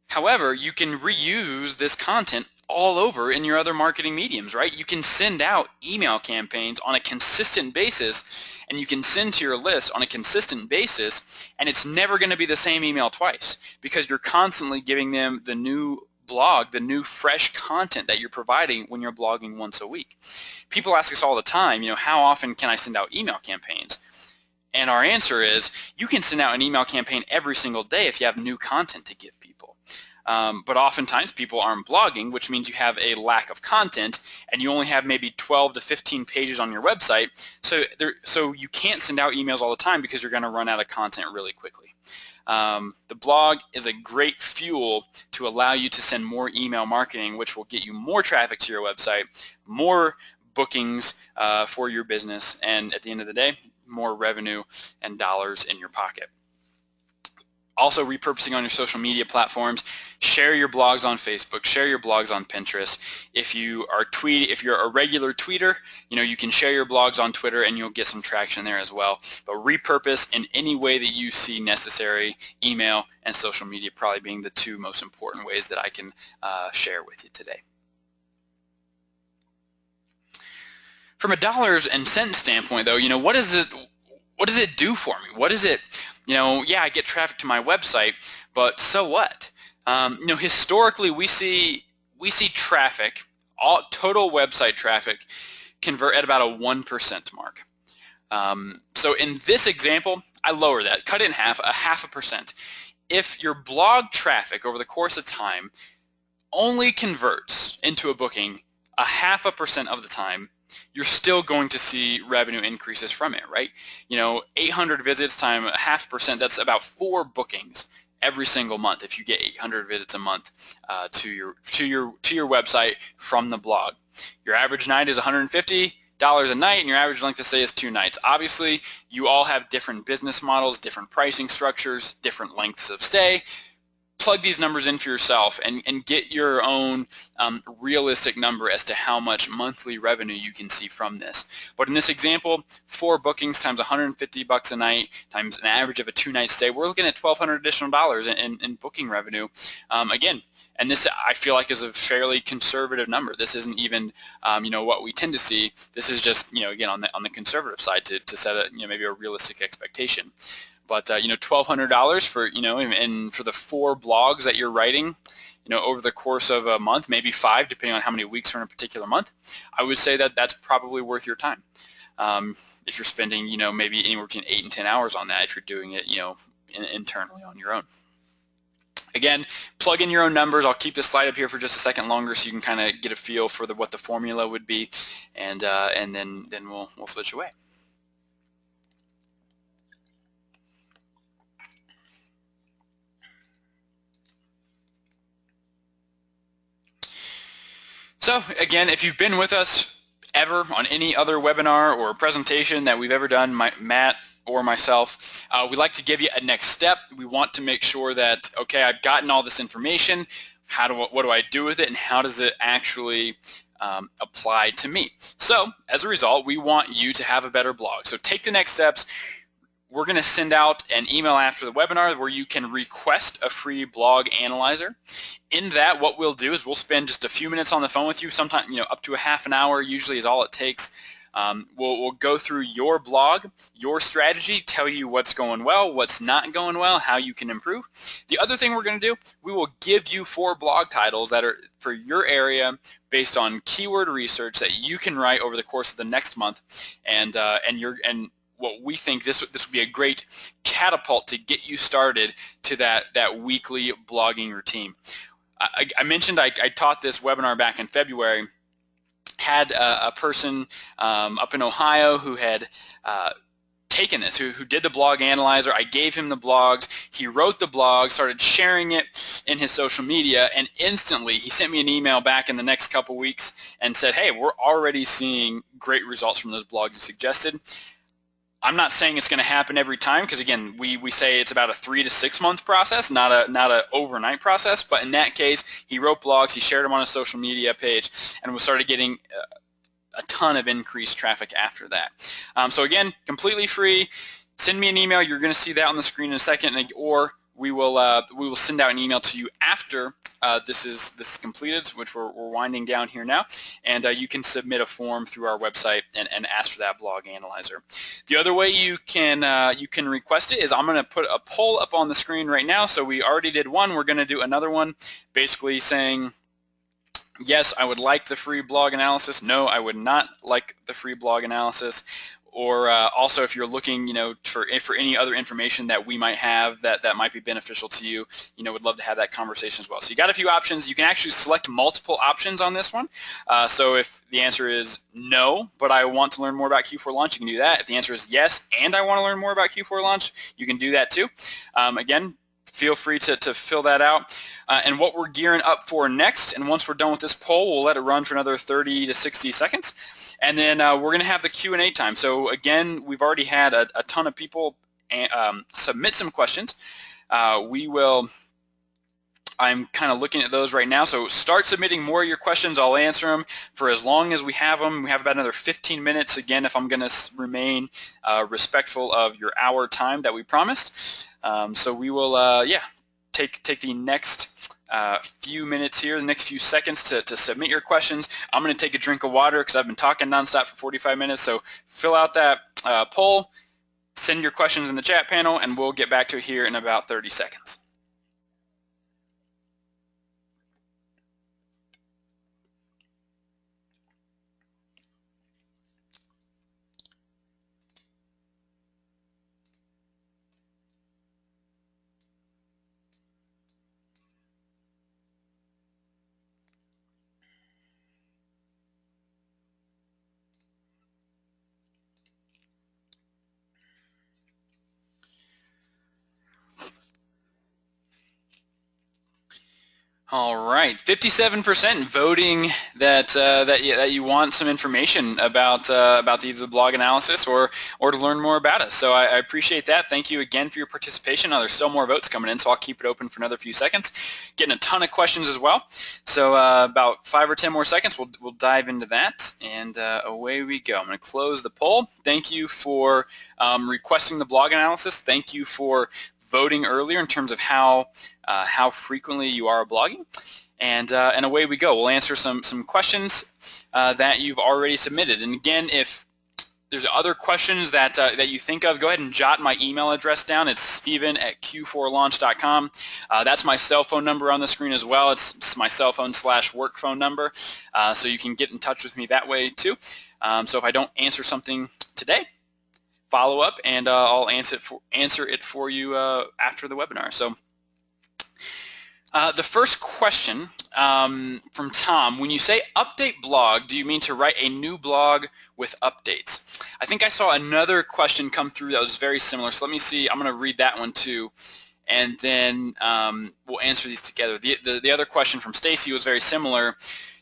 S1: However, you can reuse this content all over in your other marketing mediums, right? You can send out email campaigns on a consistent basis, and you can send to your list on a consistent basis, and it's never going to be the same email twice because you're constantly giving them the new blog, the new fresh content that you're providing when you're blogging once a week. People ask us all the time, how often can I send out email campaigns? And our answer is, you can send out an email campaign every single day if you have new content to give people. But oftentimes people aren't blogging, which means you have a lack of content, and you only have maybe 12 to 15 pages on your website. So you can't send out emails all the time because you're going to run out of content really quickly. The blog is a great fuel to allow you to send more email marketing, which will get you more traffic to your website, more bookings for your business, and at the end of the day, more revenue and dollars in your pocket. Also, repurposing on your social media platforms. Share your blogs on Facebook. Share your blogs on Pinterest. If you're a regular tweeter, you can share your blogs on Twitter, and you'll get some traction there as well. But repurpose in any way that you see necessary. Email and social media probably being the two most important ways that I can share with you today. From a dollars and cents standpoint, though, what does it do for me? What is it? Yeah, I get traffic to my website, but so what? Historically, we see traffic, all total website traffic, convert at about a 1% mark. So in this example, I lower that, cut it in half, 0.5%. If your blog traffic over the course of time only converts into a booking 0.5% of the time, you're still going to see revenue increases from it, right? 800 visits times 0.5%, that's about 4 bookings every single month if you get 800 visits a month to your website from the blog. Your average night is $150 a night, and your average length of stay is 2 nights. Obviously, you all have different business models, different pricing structures, different lengths of stay. Plug these numbers in for yourself and get your own realistic number as to how much monthly revenue you can see from this. But in this example, 4 bookings times $150 a night times an average of a 2-night stay, we're looking at $1,200 additional dollars in booking revenue. Again, and this I feel like is a fairly conservative number. This isn't even what we tend to see. This is just again on the conservative side to set a maybe a realistic expectation. But $1,200 for and for the 4 blogs that you're writing, over the course of a month, maybe 5, depending on how many weeks are in a particular month, I would say that that's probably worth your time. If you're spending, maybe anywhere between 8 and 10 hours on that, if you're doing it, internally on your own. Again, plug in your own numbers. I'll keep this slide up here for just a second longer so you can kind of get a feel for what the formula would be, and then we'll switch away. So again, if you've been with us ever on any other webinar or presentation that we've ever done, Matt or myself, we like to give you a next step. We want to make sure that, okay, I've gotten all this information, what do I do with it, and how does it actually apply to me? So as a result, we want you to have a better blog. So take the next steps. We're going to send out an email after the webinar where you can request a free blog analyzer. In that, what we'll do is we'll spend just a few minutes on the phone with you, sometimes up to a half an hour usually is all it takes. We'll go through your blog, your strategy, tell you what's going well, what's not going well, how you can improve. The other thing we're going to do, we will give you 4 blog titles that are for your area based on keyword research that you can write over the course of the next month, and what we think this would be a great catapult to get you started to that weekly blogging routine. I mentioned I taught this webinar back in February. Had a person up in Ohio who had taken this, who did the blog analyzer. I gave him the blogs. He wrote the blog, started sharing it in his social media, and instantly he sent me an email back in the next couple weeks and said, hey, we're already seeing great results from those blogs you suggested. I'm not saying it's going to happen every time, because again, we say it's about a 3 to 6 month process, not a overnight process. But in that case, he wrote blogs, he shared them on his social media page, and we started getting a ton of increased traffic after that. So again, completely free. Send me an email. You're going to see that on the screen in a second, or we will send out an email to you after this is completed, which we're winding down here now, and you can submit a form through our website and ask for that blog analyzer. The other way you can request it is I'm going to put a poll up on the screen right now. So we already did one. We're going to do another one, basically saying, yes, I would like the free blog analysis. No, I would not like the free blog analysis. Or also, if you're looking, for any other information that we might have that might be beneficial to you, would love to have that conversation as well. So you got a few options. You can actually select multiple options on this one. So if the answer is no, but I want to learn more about Q4 Launch, you can do that. If the answer is yes, and I want to learn more about Q4 Launch, you can do that too. Again, feel free to fill that out. And what we're gearing up for next, and once we're done with this poll, we'll let it run for another 30 to 60 seconds. And then we're going to have the Q&A time. So again, we've already had a ton of people submit some questions. I'm kind of looking at those right now. So start submitting more of your questions. I'll answer them for as long as we have them. We have about another 15 minutes, again, if I'm going to remain respectful of your hour time that we promised. So we will, take the next few minutes here, the next few seconds to submit your questions. I'm going to take a drink of water because I've been talking nonstop for 45 minutes. So fill out that poll, send your questions in the chat panel, and we'll get back to it here in about 30 seconds. All right, 57% voting that you want some information about either the blog analysis or to learn more about us. So I appreciate that. Thank you again for your participation. There's still more votes coming in, so I'll keep it open for another few seconds. Getting a ton of questions as well. So about 5 or 10 more seconds, we'll dive into that, and away we go. I'm going to close the poll. Thank you for requesting the blog analysis. Thank you for voting earlier in terms of how frequently you are blogging, and away we go. We'll answer some questions that you've already submitted. And again, if there's other questions that that you think of, go ahead and jot my email address down. It's steven@q4launch.com. That's my cell phone number on the screen as well. It's my cell phone / work phone number, so you can get in touch with me that way too. So if I don't answer something today, follow up and I'll answer it for you after the webinar. So the first question from Tom, when you say update blog, do you mean to write a new blog with updates? I think I saw another question come through that was very similar, so let me see. I'm going to read that one too, and then we'll answer these together. The other question from Stacy was very similar.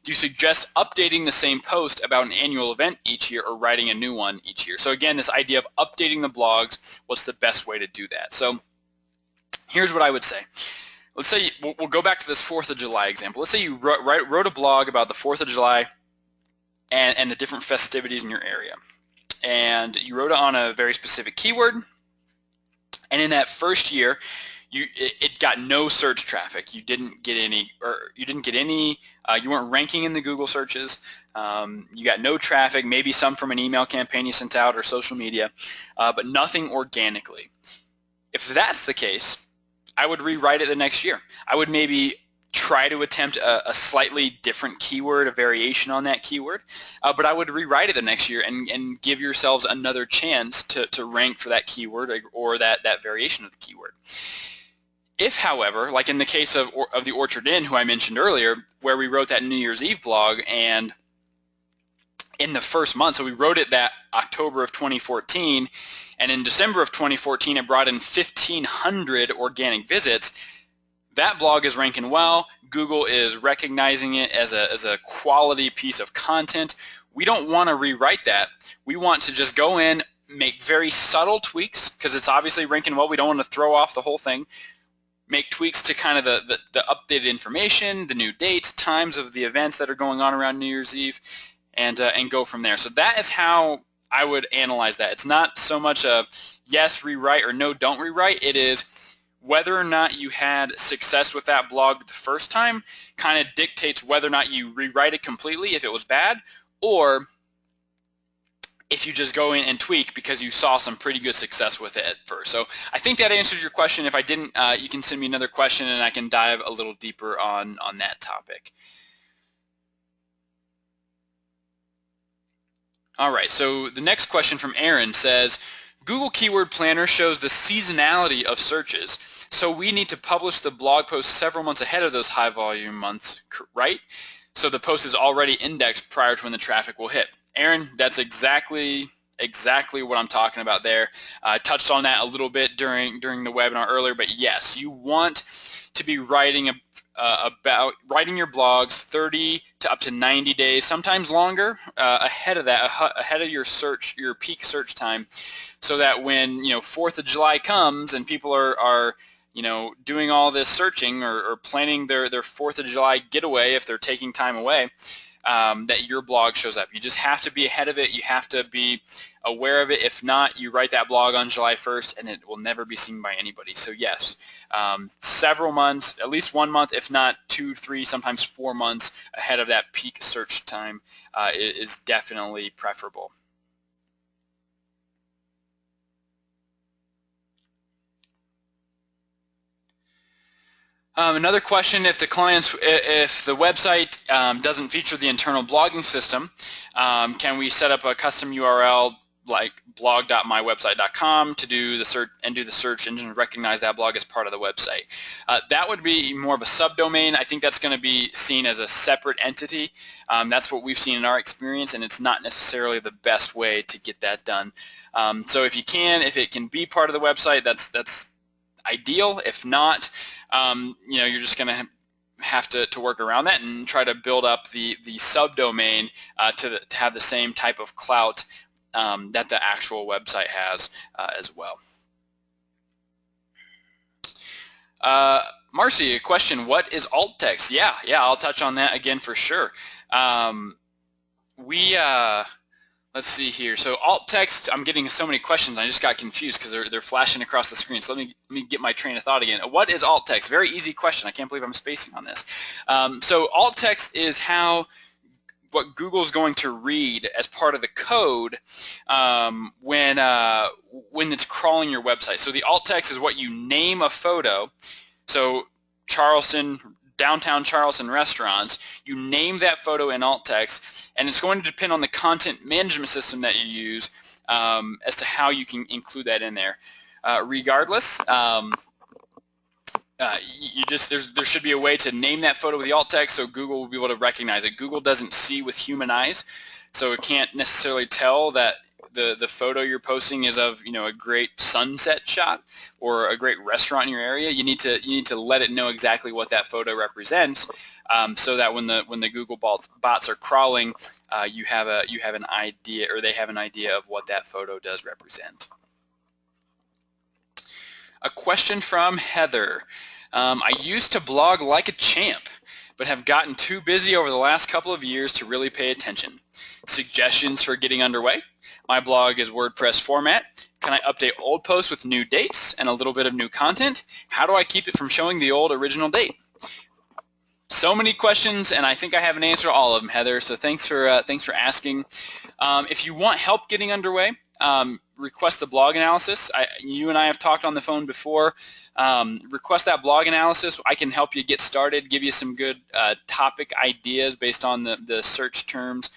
S1: Do you suggest updating the same post about an annual event each year or writing a new one each year? So again, this idea of updating the blogs, what's the best way to do that? So here's what I would say. Let's say we'll go back to this 4th of July example. Let's say you wrote a blog about the 4th of July and the different festivities in your area. And you wrote it on a very specific keyword. And in that first year, it got no search traffic. You didn't get any, you weren't ranking in the Google searches. You got no traffic, maybe some from an email campaign you sent out or social media, but nothing organically. If that's the case, I would rewrite it the next year. I would maybe try to attempt a slightly different keyword, a variation on that keyword, but I would rewrite it the next year and give yourselves another chance to rank for that keyword or that variation of the keyword. If, however, like in the case of the Orchard Inn, who I mentioned earlier, where we wrote that New Year's Eve blog, and in the first month, so we wrote it that October of 2014, and in December of 2014 it brought in 1,500 organic visits. That blog is ranking well. Google is recognizing it as a quality piece of content. We don't want to rewrite that. We want to just go in, make very subtle tweaks, because it's obviously ranking well. We don't want to throw off the whole thing. Make tweaks to kind of the updated information, the new dates, times of the events that are going on around New Year's Eve, and go from there. So that is how I would analyze that. It's not so much a yes, rewrite, or no, don't rewrite. It is whether or not you had success with that blog the first time kind of dictates whether or not you rewrite it completely if it was bad, or if you just go in and tweak because you saw some pretty good success with it at first. So I think that answers your question. If I didn't, you can send me another question and I can dive a little deeper on that topic. All right, so the next question from Aaron says, Google Keyword Planner shows the seasonality of searches, so we need to publish the blog post several months ahead of those high volume months, right? So the post is already indexed prior to when the traffic will hit. Aaron, that's exactly what I'm talking about there. I touched on that a little bit during the webinar earlier, but yes, you want to be writing about writing your blogs 30 to up to 90 days, sometimes longer, ahead of that, ahead of your peak search time, so that when 4th of July comes and people are doing all this searching or planning their 4th of July getaway, if they're taking time away, that your blog shows up. You just have to be ahead of it. You have to be aware of it. If not, you write that blog on July 1st and it will never be seen by anybody. So yes, several months, at least 1 month, if not 2, 3, sometimes 4 months ahead of that peak search time is definitely preferable. Another question, if the website doesn't feature the internal blogging system, can we set up a custom URL like blog.mywebsite.com to do the search and do the search engine recognize that blog as part of the website? That would be more of a subdomain. I think that's going to be seen as a separate entity. That's what we've seen in our experience, and it's not necessarily the best way to get that done. So if it can be part of the website, that's ideal. If not, you're just going to have to work around that and try to build up the subdomain to have the same type of clout that the actual website has as well. Marcy, a question, what is alt text? Yeah, I'll touch on that again for sure. Let's see here. So alt text, I'm getting so many questions. I just got confused because they're flashing across the screen. So let me get my train of thought again. What is alt text? Very easy question. I can't believe I'm spacing on this. So alt text is how what Google's going to read as part of the code when it's crawling your website. So the alt text is what you name a photo. So Charleston, downtown Charleston restaurants, you name that photo in alt text, and it's going to depend on the content management system that you use as to how you can include that in there. Regardless, there should be a way to name that photo with the alt text so Google will be able to recognize it. Google doesn't see with human eyes, so it can't necessarily tell that the photo you're posting is of a great sunset shot or a great restaurant in your area. You need to let it know exactly what that photo represents, so that when the Google bots are crawling, you have an idea, or they have an idea of what that photo does represent. A question from Heather. I used to blog like a champ, but have gotten too busy over the last couple of years to really pay attention. Suggestions for getting underway? My blog is WordPress format. Can I update old posts with new dates and a little bit of new content? How do I keep it from showing the old original date? So many questions, and I think I have an answer to all of them, Heather, so thanks for asking. If you want help getting underway, request the blog analysis. You and I have talked on the phone before. Request that blog analysis. I can help you get started, give you some good topic ideas based on the search terms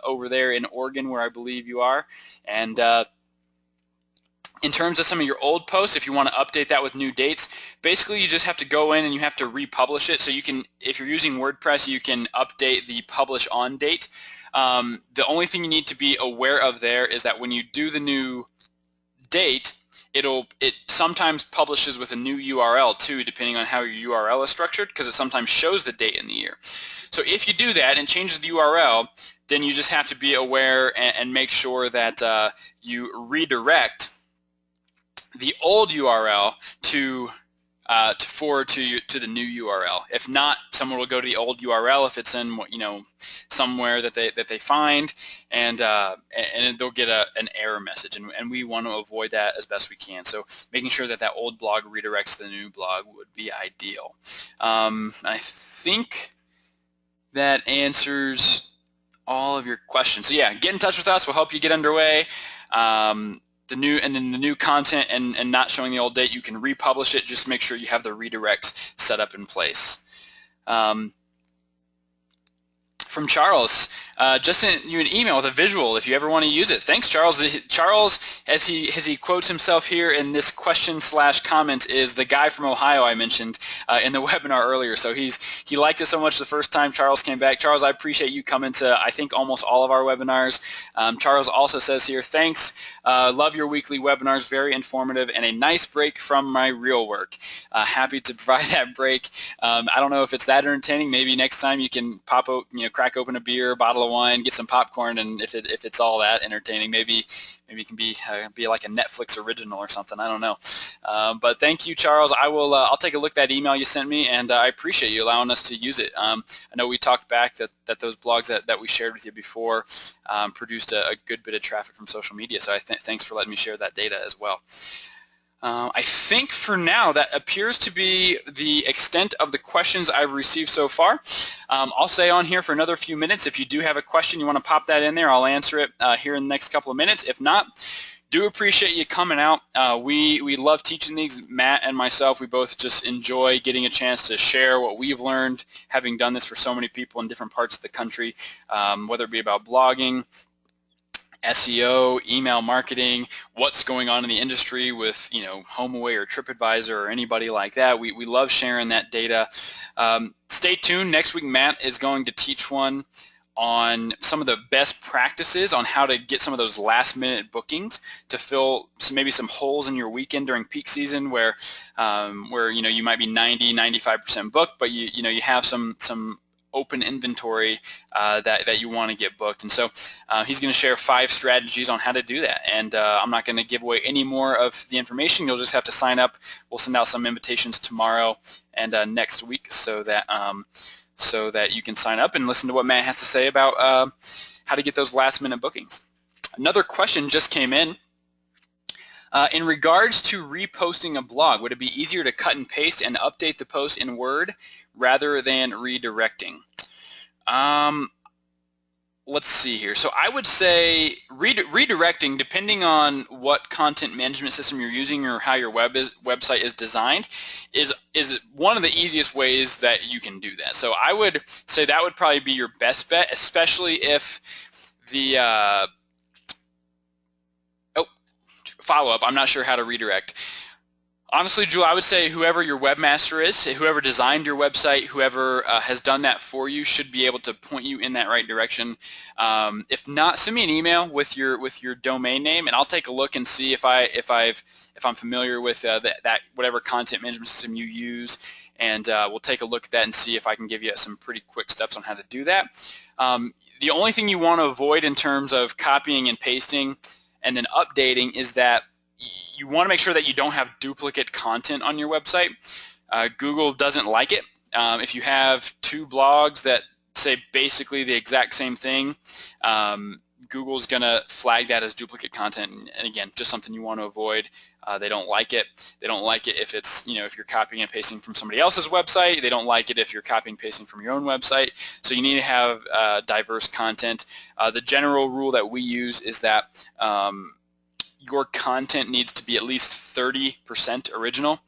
S1: over there in Oregon, where I believe you are. And in terms of some of your old posts, if you want to update that with new dates, basically you just have to go in and you have to republish it. So you can, if you're using WordPress, you can update the publish on date. The only thing you need to be aware of there is that when you do the new date, it sometimes publishes with a new URL too, depending on how your URL is structured, because it sometimes shows the date in the year. So if you do that and changes the URL, then you just have to be aware and make sure that you redirect the old URL to forward to the new URL. If not, someone will go to the old URL if it's in somewhere that they find, and they'll get an error message, and we want to avoid that as best we can. So making sure that old blog redirects to the new blog would be ideal. I think that answers all of your questions. So yeah, get in touch with us. We'll help you get underway. The new content and not showing the old date, you can republish it. Just make sure you have the redirects set up in place. From Charles, just sent you an email with a visual if you ever want to use it. Thanks, Charles. Charles, as he quotes himself here in this question/comment, is the guy from Ohio I mentioned in the webinar earlier. So he liked it so much the first time Charles came back. Charles, I appreciate you coming to, I think, almost all of our webinars. Charles also says here, thanks. Love your weekly webinars, very informative and a nice break from my real work. Happy to provide that break. I don't know if it's that entertaining. Maybe next time you can crack open a beer, bottle of wine, get some popcorn, and if it's all that entertaining, maybe it can be like a Netflix original or something. I don't know. But thank you, Charles. I'll take a look at that email you sent me, and I appreciate you allowing us to use it. I know we talked back that those blogs that we shared with you before produced a good bit of traffic from social media. So thanks for letting me share that data as well. I think for now that appears to be the extent of the questions I've received so far. I'll stay on here for another few minutes. If you do have a question, you want to pop that in there, I'll answer it here in the next couple of minutes. If not, do appreciate you coming out. We love teaching these. Matt and myself, we both just enjoy getting a chance to share what we've learned, having done this for so many people in different parts of the country, whether it be about blogging, SEO, email marketing, what's going on in the industry with HomeAway or TripAdvisor or anybody like that. We love sharing that data. Stay tuned. Next week, Matt is going to teach one on some of the best practices on how to get some of those last-minute bookings to fill maybe some holes in your weekend during peak season where you might be 90-95% booked, but you have some open inventory that you want to get booked. And so he's going to share 5 strategies on how to do that. And I'm not going to give away any more of the information. You'll just have to sign up. We'll send out some invitations tomorrow and next week so that you can sign up and listen to what Matt has to say about how to get those last-minute bookings. Another question just came in. In regards to reposting a blog, would it be easier to cut and paste and update the post in Word rather than redirecting? let's see here. So I would say redirecting, depending on what content management system you're using or how your website is designed, is one of the easiest ways that you can do that. So I would say that would probably be your best bet, especially if the follow-up, I'm not sure how to redirect. Honestly, Jewel, I would say whoever your webmaster is, whoever designed your website, whoever has done that for you should be able to point you in that right direction. If not, send me an email with your domain name, and I'll take a look and see if I'm familiar with that whatever content management system you use, and we'll take a look at that and see if I can give you some pretty quick steps on how to do that. The only thing you want to avoid in terms of copying and pasting and then updating is that you want to make sure that you don't have duplicate content on your website. Google doesn't like it. If you have two blogs that say basically the exact same thing, Google's going to flag that as duplicate content. And again, just something you want to avoid. They don't like it. They don't like it if it's, if you're copying and pasting from somebody else's website. They don't like it if you're copying and pasting from your own website. So you need to have diverse content. The general rule that we use is that your content needs to be at least 30% original.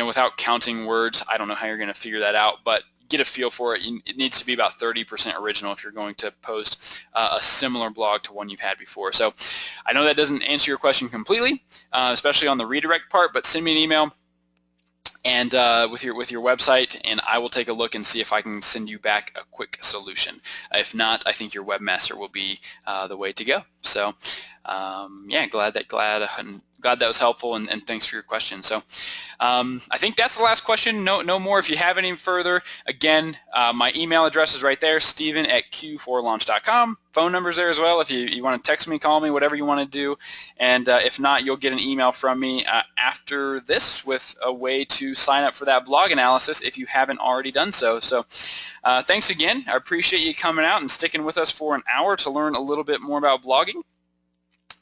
S1: Without counting words, I don't know how you're going to figure that out, but get a feel for it. It needs to be about 30% original if you're going to post a similar blog to one you've had before. So I know that doesn't answer your question completely, especially on the redirect part, but send me an email and with your website, and I will take a look and see if I can send you back a quick solution. If not, I think your webmaster will be the way to go. So yeah, glad that was helpful, and thanks for your question. So I think that's the last question. No more. If you have any further, again, my email address is right there, steven@Q4Launch.com. Phone number's there as well if you want to text me, call me, whatever you want to do. And if not, you'll get an email from me after this with a way to sign up for that blog analysis if you haven't already done so. So thanks again. I appreciate you coming out and sticking with us for an hour to learn a little bit more about blogging.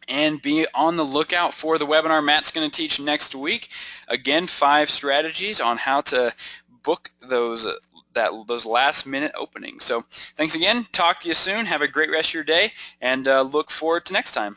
S1: And be on the lookout for the webinar Matt's going to teach next week. Again, 5 strategies on how to book those last-minute openings. So thanks again. Talk to you soon. Have a great rest of your day, and look forward to next time.